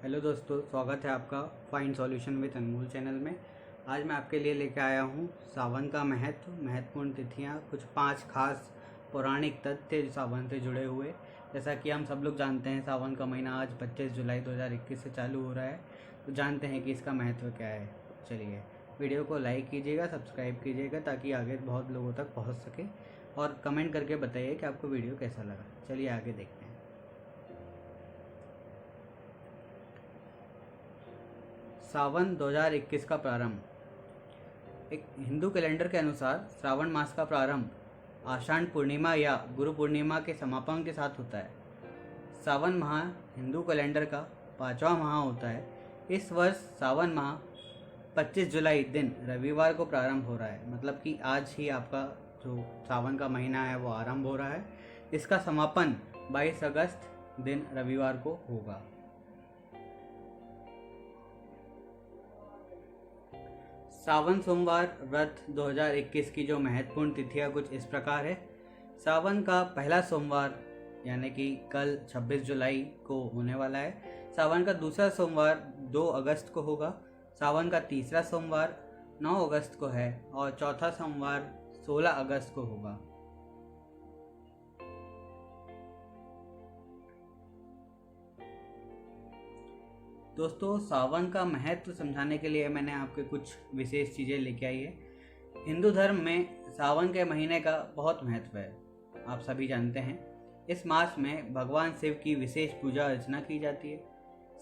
Hello दोस्तों, स्वागत है आपका find solution with Anmol channel में। आज मैं आपके लिए लेकर आया हूँ सावन का महत्वपूर्ण तिथियाँ, कुछ 5 खास पौराणिक तथ्य सावन से जुड़े हुए। जैसा कि हम सब लोग जानते हैं, सावन का महीना आज 25 जुलाई 2021 से चालू हो रहा है। तो जानते हैं कि इसका महत्व क्या है। चलिए, वीडियो को लाइक कीजिएगा, सब्सक्राइब कीजिएगा ताकि आगे बहुत लोगों तक पहुँच सके, और कमेंट करके बताइए कि आपको वीडियो कैसा लगा। चलिए आगे देखते हैं। सावन 2021 का प्रारंभ। एक हिंदू कैलेंडर के अनुसार श्रावण मास का प्रारंभ आषाढ़ पूर्णिमा या गुरु पूर्णिमा के समापन के साथ होता है। सावन माह हिंदू कैलेंडर का 5वां माह होता है। इस वर्ष सावन माह 25 जुलाई दिन रविवार को प्रारंभ हो रहा है। मतलब कि आज ही आपका जो सावन का महीना है वो आरंभ हो रहा है। इसका समापन 22 अगस्त दिन रविवार को होगा। सावन सोमवार व्रत 2021 की जो महत्वपूर्ण तिथियां कुछ इस प्रकार है। सावन का पहला सोमवार यानी कि कल 26 जुलाई को होने वाला है। सावन का दूसरा सोमवार 2 अगस्त को होगा। सावन का तीसरा सोमवार 9 अगस्त को है और चौथा सोमवार 16 अगस्त को होगा। दोस्तों, सावन का महत्व समझाने के लिए मैंने आपके कुछ विशेष चीज़ें लेके आई है। हिंदू धर्म में सावन के महीने का बहुत महत्व है, आप सभी जानते हैं। इस मास में भगवान शिव की विशेष पूजा अर्चना की जाती है।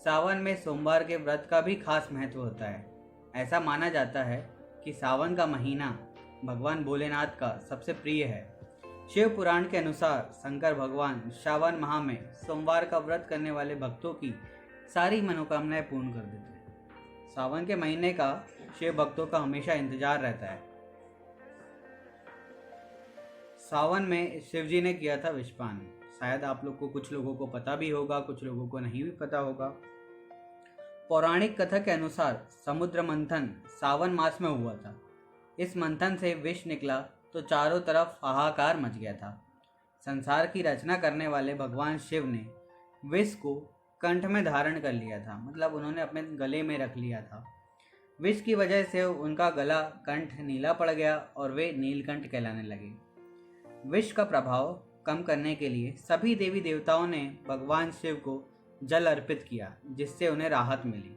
सावन में सोमवार के व्रत का भी खास महत्व होता है। ऐसा माना जाता है कि सावन का महीना भगवान भोलेनाथ का सबसे प्रिय है। शिव पुराण के अनुसार शंकर भगवान श्रावण माह में सोमवार का व्रत करने वाले भक्तों की सारी मनोकामनाएं पूर्ण कर देते हैं। सावन के महीने का शिव भक्तों का हमेशा इंतजार रहता है। सावन में शिव जी ने किया था विषपान। शायद आप लोग को, कुछ लोगों को पता भी होगा, कुछ लोगों को नहीं भी पता होगा। पौराणिक कथा के अनुसार समुद्र मंथन सावन मास में हुआ था। इस मंथन से विष निकला तो चारों तरफ हाहाकार मच गया था। संसार की रचना करने वाले भगवान शिव ने विष को कंठ में धारण कर लिया था। मतलब उन्होंने अपने गले में रख लिया था। विष की वजह से उनका गला कंठ नीला पड़ गया और वे नीलकंठ कहलाने लगे। विष का प्रभाव कम करने के लिए सभी देवी देवताओं ने भगवान शिव को जल अर्पित किया, जिससे उन्हें राहत मिली।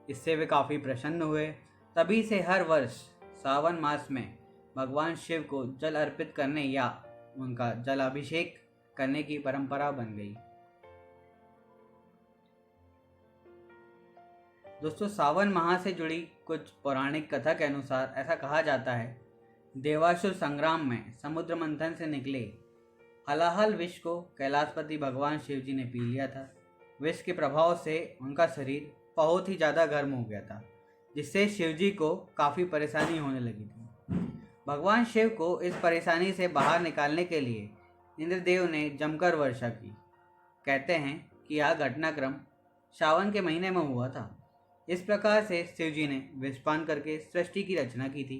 इससे वे काफ़ी प्रसन्न हुए। तभी से हर वर्ष सावन मास में भगवान शिव को जल अर्पित करने या उनका जलाभिषेक करने की परंपरा बन गई। दोस्तों, सावन माह से जुड़ी कुछ पौराणिक कथा के अनुसार ऐसा कहा जाता है, देवासुर संग्राम में समुद्र मंथन से निकले हलाहल विष को कैलाशपति भगवान शिव जी ने पी लिया था। विष के प्रभाव से उनका शरीर बहुत ही ज़्यादा गर्म हो गया था, जिससे शिव जी को काफ़ी परेशानी होने लगी थी। भगवान शिव को इस परेशानी से बाहर निकालने के लिए इंद्रदेव ने जमकर वर्षा की। कहते हैं कि यह घटनाक्रम सावन के महीने में हुआ था। इस प्रकार से शिव जी ने विषपान करके सृष्टि की रचना की थी।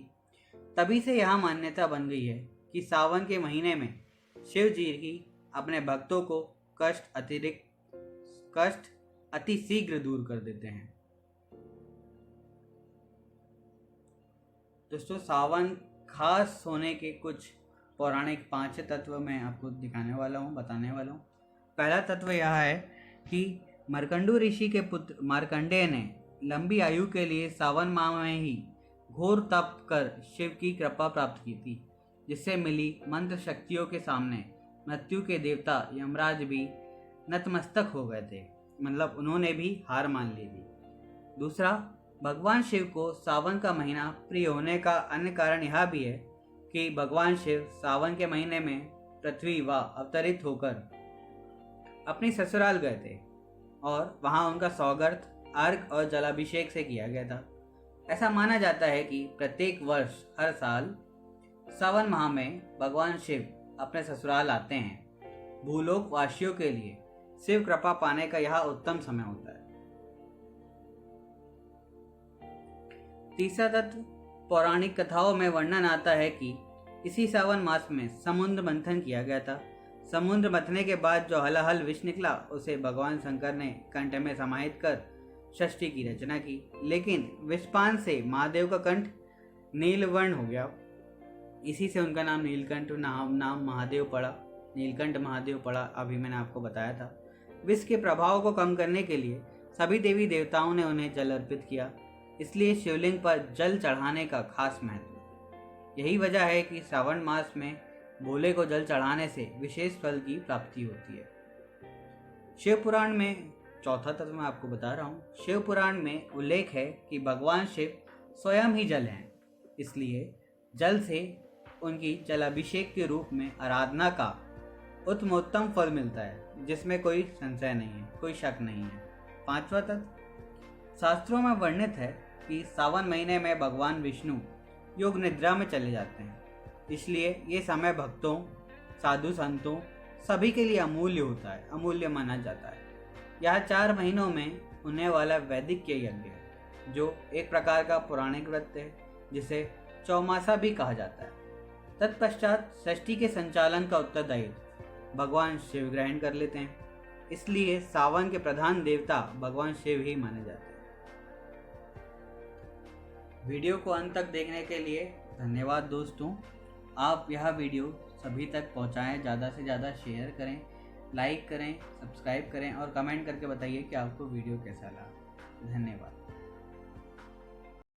तभी से यह मान्यता बन गई है कि सावन के महीने में शिव जी ही अपने भक्तों को कष्ट अति शीघ्र दूर कर देते हैं। दोस्तों, सावन खास होने के कुछ पौराणिक 5 तत्व मैं आपको दिखाने वाला हूँ, बताने वाला हूँ। पहला तत्व यह है कि मार्कंडू ऋषि के पुत्र मार्कंडेय ने लंबी आयु के लिए सावन माह में ही घोर तप कर शिव की कृपा प्राप्त की थी, जिससे मिली मंत्र शक्तियों के सामने मृत्यु के देवता यमराज भी नतमस्तक हो गए थे। मतलब उन्होंने भी हार मान ली थी। दूसरा, भगवान शिव को सावन का महीना प्रिय होने का अन्य कारण यह भी है कि भगवान शिव सावन के महीने में पृथ्वी व अवतरित होकर अपनी ससुराल गए थे और वहां उनका स्वागत अर्घ और जलाभिषेक से किया गया था। ऐसा माना जाता है कि प्रत्येक वर्ष हर साल सावन माह में भगवान शिव अपने ससुराल आते हैं। भूलोक वासियों के लिए शिव कृपा पाने का यह उत्तम समय होता है। तीसरा तत्व, पौराणिक कथाओं में वर्णन आता है कि इसी सावन मास में समुद्र मंथन किया गया था। समुद्र मथने के बाद जो हलाहल विष निकला उसे भगवान शंकर ने कंठ में समाहित कर षष्ठी की रचना की, लेकिन विषपान से महादेव का कंठ नीलवर्ण हो गया। इसी से उनका नाम नीलकंठ नाम महादेव पड़ा, नीलकंठ महादेव पड़ा। अभी मैंने आपको बताया था। विष के प्रभाव को कम करने के लिए सभी देवी देवताओं ने उन्हें जल अर्पित किया, इसलिए शिवलिंग पर जल चढ़ाने का खास महत्व है। यही वजह है कि श्रावण मास में भोले को जल चढ़ाने से विशेष फल की प्राप्ति होती है। शिव पुराण में चौथा तत्व मैं आपको बता रहा हूँ। शिव पुराण में उल्लेख है कि भगवान शिव स्वयं ही जल हैं, इसलिए जल से उनकी जलाभिषेक के रूप में आराधना का उत्तमोत्तम फल मिलता है, जिसमें कोई संशय नहीं है, कोई शक नहीं है। पांचवा तत्व, शास्त्रों में वर्णित है कि सावन महीने में भगवान विष्णु योग निद्रा में चले जाते हैं, इसलिए ये समय भक्तों, साधु संतों सभी के लिए अमूल्य होता है, अमूल्य माना जाता है। यह 4 महीनों में होने वाला वैदिक यज्ञ है, जो एक प्रकार का पौराणिक व्रत है, जिसे चौमासा भी कहा जाता है। तत्पश्चात षष्ठी के संचालन का उत्तरदायित्व भगवान शिव ग्रहण कर लेते हैं, इसलिए सावन के प्रधान देवता भगवान शिव ही माने जाते हैं। वीडियो को अंत तक देखने के लिए धन्यवाद दोस्तों। आप यह वीडियो सभी तक पहुंचाएं, ज़्यादा से ज़्यादा शेयर करें, लाइक करें, सब्सक्राइब करें और कमेंट करके बताइए कि आपको वीडियो कैसा लगा। धन्यवाद।